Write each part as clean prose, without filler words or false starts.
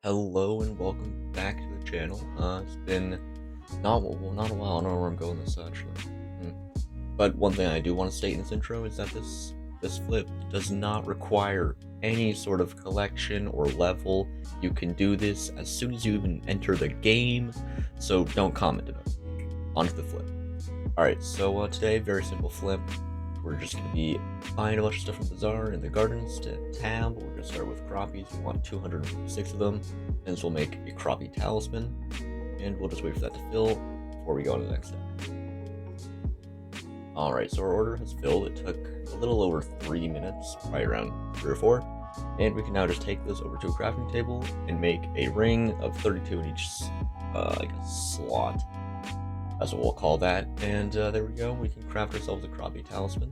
Hello and welcome back to the channel. It's been not a while. I don't know where I'm going with this actually. But one thing I do want to state in this intro is that this flip does not require any sort of collection or level. You can do this as soon as you even enter the game, so don't comment about it. On to the flip. Alright, so today, very simple flip. We're just going to be buying a bunch of stuff from Bazaar in the gardens to tab. We're going to start with crappies. We want 256 of them. And this will make a crappie talisman. And we'll just wait for that to fill before we go on to the next step. Alright, so our order has filled. It took a little over 3 minutes, probably around 3 or 4. And we can now just take this over to a crafting table and make a ring of 32 in each like a slot. That's what we'll call that, and there we go. We can craft ourselves a crappie talisman.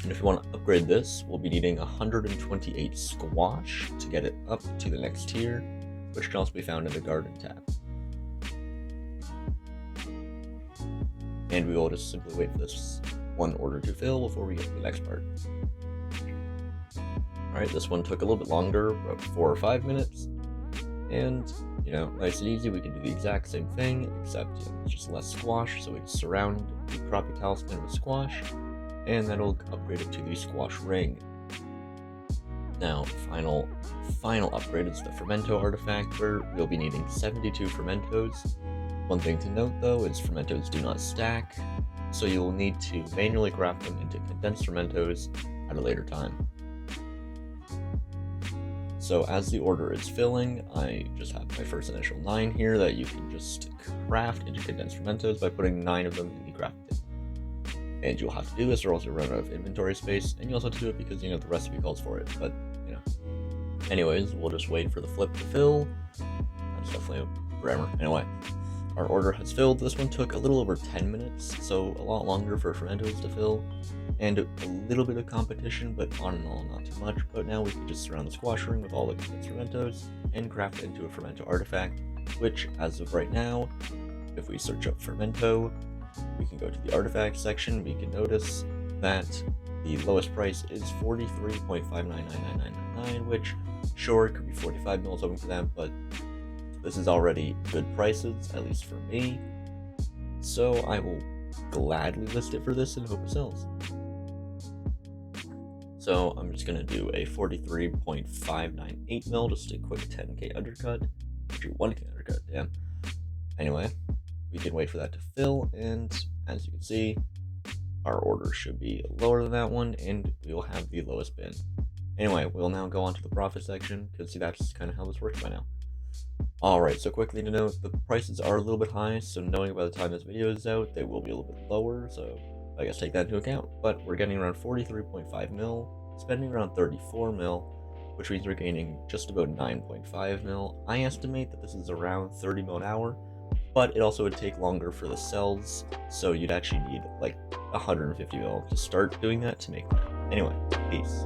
And if we want to upgrade this, we'll be needing 128 squash to get it up to the next tier, which can also be found in the garden tab. And we will just simply wait for this one order to fill before we get to the next part. Alright, this one took a little bit longer, about 4 or 5 minutes, and nice and easy. We can do the exact same thing, except it's just less squash. So we surround the crappie talisman with squash, and that'll upgrade it to the squash ring. Now, final upgrade is the fermento artifact, where we'll be needing 72 fermentos. One thing to note though is fermentos do not stack, so you'll need to manually craft them into condensed fermentos at a later time. So as the order is filling, I just have my first initial 9 here that you can just craft into condensed fermentos by putting 9 of them in the crafting table. And you'll have to do this or else you'll run out of inventory space, and you also have to do it because the recipe calls for it, but Anyways, we'll just wait for the flip to fill. That's definitely a grammar. Anyway, our order has filled. This one took a little over 10 minutes, so a lot longer for fermentos to fill. And a little bit of competition, but on and all, not too much. But now we can just surround the squash ring with all the condensed fermentos and craft it into a fermento artifact, which, as of right now, if we search up fermento, we can go to the artifact section. We can notice that the lowest price is 43.599999, which, sure, it could be 45 mils open for that, but this is already good prices, at least for me. So I will gladly list it for this and hope it sells. So I'm just going to do a 43.598 mil, just a quick 10k undercut. Actually, 1k undercut, damn. Anyway, we can wait for that to fill, and as you can see, our order should be lower than that one, and we will have the lowest bin. Anyway, we'll now go on to the profit section, because see, that's kind of how this works by now. Alright, so quickly to note, the prices are a little bit high, so knowing by the time this video is out, they will be a little bit lower, so I guess take that into account. But we're getting around 43.5 mil, spending around 34 mil, which means we're gaining just about 9.5 mil. I estimate that this is around 30 mil an hour, but it also would take longer for the cells, so you'd actually need like 150 mil to start doing that to make that. Anyway, peace.